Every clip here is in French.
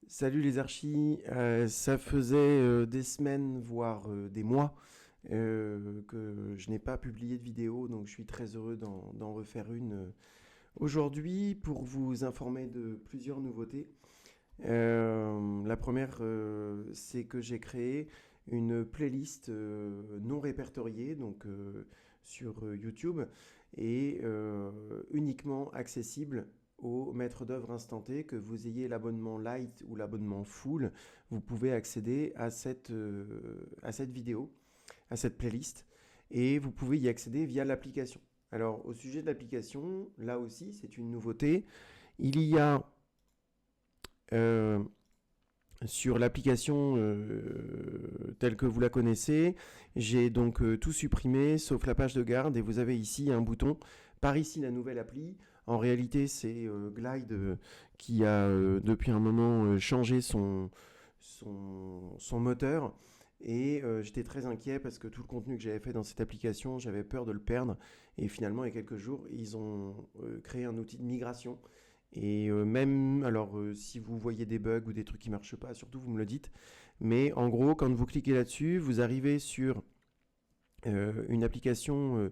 Salut les archis, ça faisait des semaines, voire des mois que je n'ai pas publié de vidéo, donc je suis très heureux d'en refaire une aujourd'hui pour vous informer de plusieurs nouveautés. La première, c'est que j'ai créé une playlist non répertoriée, donc sur YouTube, et uniquement accessible aux maîtres d'œuvre instantés, que vous ayez l'abonnement light ou l'abonnement full, vous pouvez accéder à cette vidéo, à cette playlist, et vous pouvez y accéder via l'application. Alors, au sujet de l'application, là aussi, c'est une nouveauté. Il y a euh, sur l'application telle que vous la connaissez, j'ai donc tout supprimé sauf la page de garde et vous avez ici un bouton par ici la nouvelle appli. En réalité, c'est Glide qui a depuis un moment changé son moteur. Et j'étais très inquiet parce que tout le contenu que j'avais fait dans cette application, j'avais peur de le perdre. Et finalement, il y a quelques jours, ils ont créé un outil de migration. Et même, alors si vous voyez des bugs ou des trucs qui marchent pas, surtout vous me le dites. Mais en gros, quand vous cliquez là-dessus, vous arrivez sur une application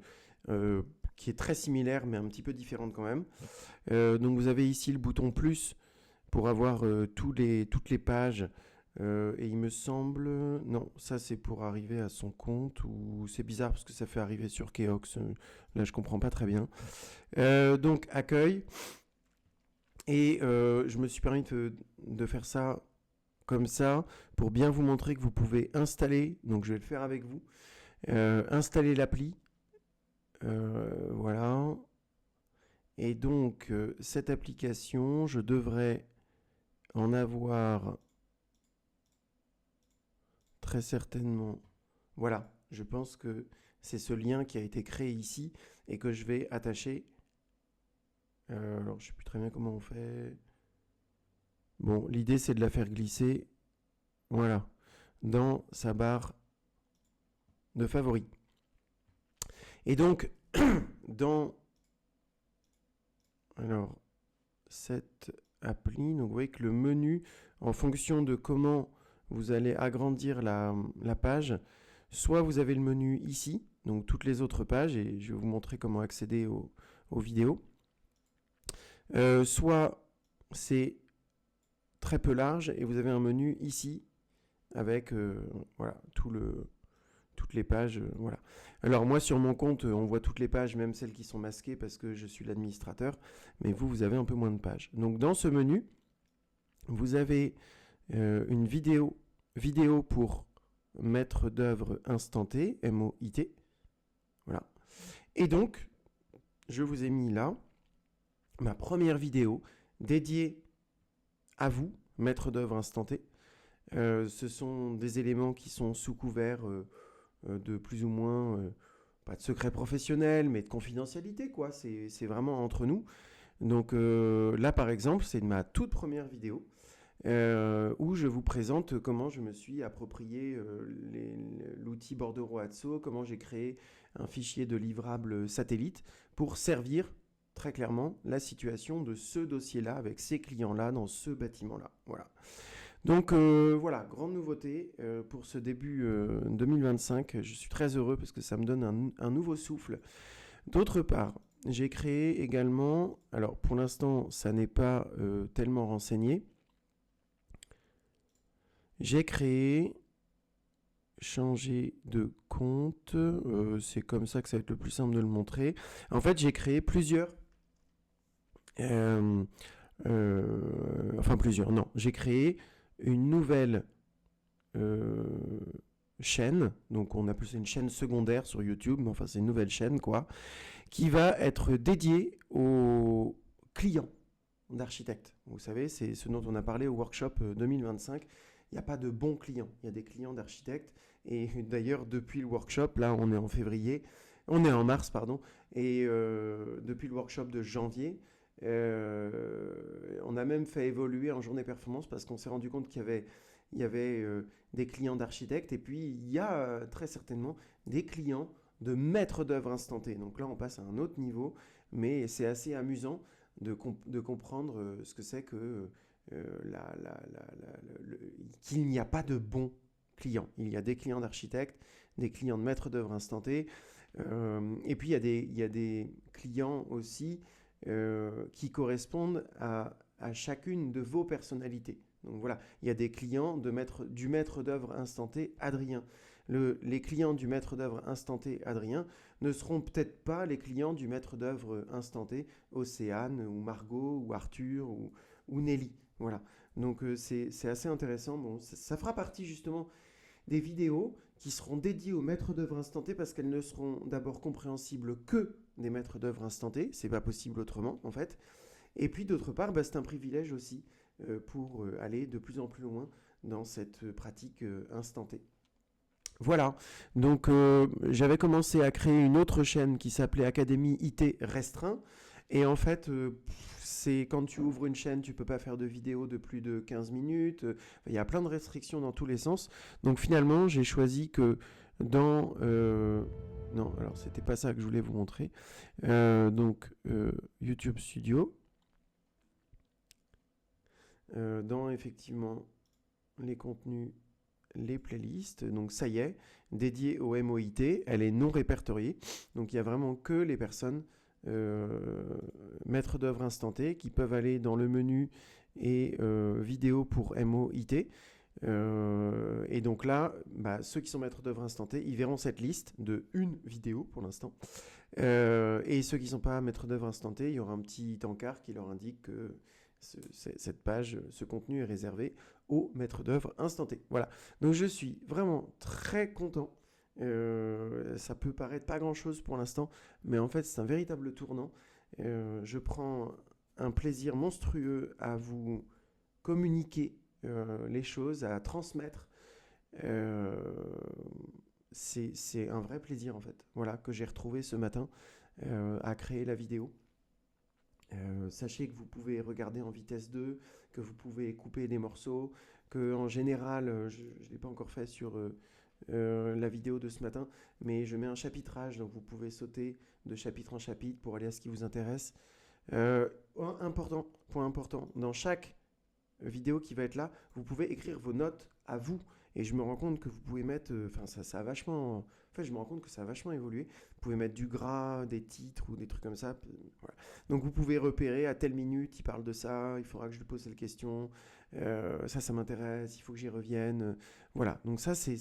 qui est très similaire, mais un petit peu différente quand même. Donc vous avez ici le bouton plus pour avoir toutes les pages. Et il me semble, non, ça c'est pour arriver à son compte, ou c'est bizarre parce que ça fait arriver sur Keox. Là, je comprends pas très bien. Donc accueil. Et je me suis permis de faire ça comme ça pour bien vous montrer que vous pouvez installer, donc je vais le faire avec vous, installer l'appli. Voilà. Et donc cette application, je devrais en avoir très certainement. Voilà, je pense que c'est ce lien qui a été créé ici et que je vais attacher. Alors je sais plus très bien comment on fait. Bon, l'idée c'est de la faire glisser, voilà, dans sa barre de favoris. Et donc, dans alors, cette appli, donc vous voyez que le menu, en fonction de comment vous allez agrandir la page, soit vous avez le menu ici, donc toutes les autres pages, et je vais vous montrer comment accéder aux vidéos, soit c'est très peu large et vous avez un menu ici avec voilà, toutes les pages. Voilà. Alors moi sur mon compte, on voit toutes les pages, même celles qui sont masquées parce que je suis l'administrateur, mais vous avez un peu moins de pages. Donc dans ce menu, vous avez une vidéo pour maître d'œuvre instanté, MOIT. Voilà. Et donc, je vous ai mis là ma première vidéo dédiée à vous, maître d'œuvre instanté. Ce sont des éléments qui sont sous couvert de plus ou moins, pas de secret professionnel, mais de confidentialité, quoi. C'est vraiment entre nous. Donc là, par exemple, c'est ma toute première vidéo où je vous présente comment je me suis approprié l'outil Bordero Atso, comment j'ai créé un fichier de livrable satellite pour servir très clairement la situation de ce dossier-là avec ces clients-là dans ce bâtiment-là. Voilà. Donc voilà, grande nouveauté pour ce début 2025. Je suis très heureux parce que ça me donne un nouveau souffle. D'autre part, j'ai créé également, alors pour l'instant ça n'est pas tellement renseigné, j'ai créé changer de compte, c'est comme ça que ça va être le plus simple de le montrer. En fait, j'ai créé plusieurs, euh, enfin plusieurs, non, j'ai créé une nouvelle euh, chaîne, donc on appelle ça une chaîne secondaire sur YouTube, mais enfin c'est une nouvelle chaîne quoi, qui va être dédiée aux clients d'architectes. Vous savez, c'est ce dont on a parlé au workshop 2025. Il n'y a pas de bons clients, il y a des clients d'architectes. Et d'ailleurs, depuis le workshop, là on est en février, on est en mars, pardon, et depuis le workshop de janvier, on a même fait évoluer en journée performance parce qu'on s'est rendu compte il y avait des clients d'architectes et puis il y a très certainement des clients de maîtres d'œuvre instantés. Donc là, on passe à un autre niveau, mais c'est assez amusant de comprendre ce que c'est que qu'il n'y a pas de bons clients. Il y a des clients d'architectes, des clients de maîtres d'œuvre instantés, et puis il y a des clients aussi qui correspondent à chacune de vos personnalités. Donc voilà, il y a des clients du maître d'œuvre instanté Adrien. Les clients du maître d'œuvre instanté Adrien ne seront peut-être pas les clients du maître d'œuvre instanté Océane ou Margot ou Arthur ou Nelly. Voilà. Donc c'est assez intéressant. Bon, ça fera partie justement des vidéos qui seront dédiées aux maîtres d'œuvre instantés parce qu'elles ne seront d'abord compréhensibles que des maîtres d'œuvre instantés. C'est pas possible autrement en fait. Et puis d'autre part, c'est un privilège aussi pour aller de plus en plus loin dans cette pratique instantée. Voilà, donc j'avais commencé à créer une autre chaîne qui s'appelait Académie IT Restreint. Et en fait, c'est quand tu ouvres une chaîne, tu peux pas faire de vidéos de plus de 15 minutes. Il y a plein de restrictions dans tous les sens. Donc finalement, j'ai choisi que dans... non, alors c'était pas ça que je voulais vous montrer. Donc YouTube Studio. Dans effectivement les contenus, les playlists, donc ça y est, dédiée au MOIT, elle est non répertoriée, donc il n'y a vraiment que les personnes maîtres d'œuvre instantés qui peuvent aller dans le menu et vidéo pour MOIT. Et donc là, ceux qui sont maîtres d'œuvre instantés, ils verront cette liste de une vidéo pour l'instant. Et ceux qui ne sont pas maîtres d'œuvre instantés, il y aura un petit encart qui leur indique que cette page, ce contenu est réservé aux maîtres d'œuvre instantés. Voilà. Donc je suis vraiment très content. Ça peut paraître pas grand-chose pour l'instant, mais en fait c'est un véritable tournant. Je prends un plaisir monstrueux à vous communiquer les choses, à transmettre. C'est un vrai plaisir en fait. Voilà, que j'ai retrouvé ce matin à créer la vidéo. Sachez que vous pouvez regarder en vitesse 2, que vous pouvez couper des morceaux, que en général, je ne l'ai pas encore fait sur la vidéo de ce matin, mais je mets un chapitrage, donc vous pouvez sauter de chapitre en chapitre pour aller à ce qui vous intéresse. Point important, dans chaque vidéo qui va être là, vous pouvez écrire vos notes à vous. Et je me rends compte que vous pouvez mettre, ça a vachement, en fait, je me rends compte que ça a vachement évolué. Vous pouvez mettre du gras, des titres ou des trucs comme ça. Voilà. Donc vous pouvez repérer à telle minute, il parle de ça, il faudra que je lui pose cette question. Ça m'intéresse, il faut que j'y revienne. Voilà. Donc ça, c'est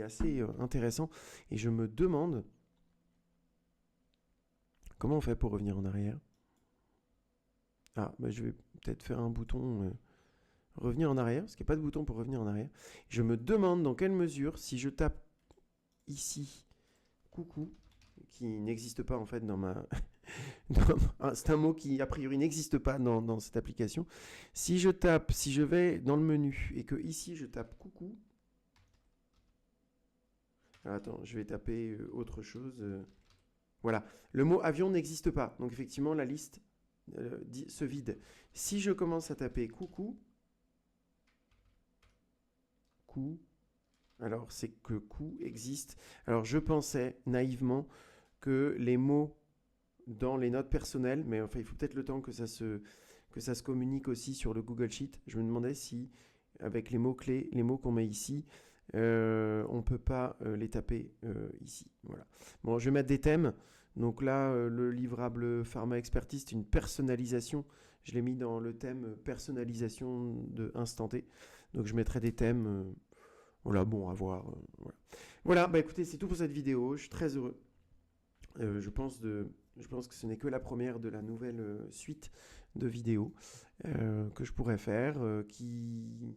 assez intéressant. Et je me demande comment on fait pour revenir en arrière. Ah, je vais peut-être faire un bouton. Revenir en arrière, parce qu'il n'y a pas de bouton pour revenir en arrière. Je me demande dans quelle mesure, si je tape ici coucou, qui n'existe pas en fait dans ma... c'est un mot qui a priori n'existe pas dans cette application. Si je vais dans le menu et que ici je tape coucou, attends, je vais taper autre chose. Voilà, le mot avion n'existe pas, donc effectivement la liste se vide. Si je commence à taper coucou, alors c'est que coup existe. Alors je pensais naïvement que les mots dans les notes personnelles, mais enfin il faut peut-être le temps que ça se communique aussi sur le Google Sheet. Je me demandais si avec les mots-clés, les mots qu'on met ici, on ne peut pas les taper ici. Voilà. Bon, je vais mettre des thèmes. Donc là, le livrable Pharma Expertise, c'est une personnalisation. Je l'ai mis dans le thème personnalisation de instanté. Donc je mettrai des thèmes. Voilà, bon, à voir. Voilà, écoutez, c'est tout pour cette vidéo. Je suis très heureux. Je pense que ce n'est que la première de la nouvelle suite de vidéos que je pourrais faire, qui,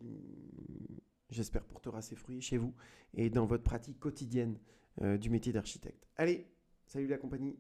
j'espère, portera ses fruits chez vous et dans votre pratique quotidienne du métier d'architecte. Allez, salut la compagnie!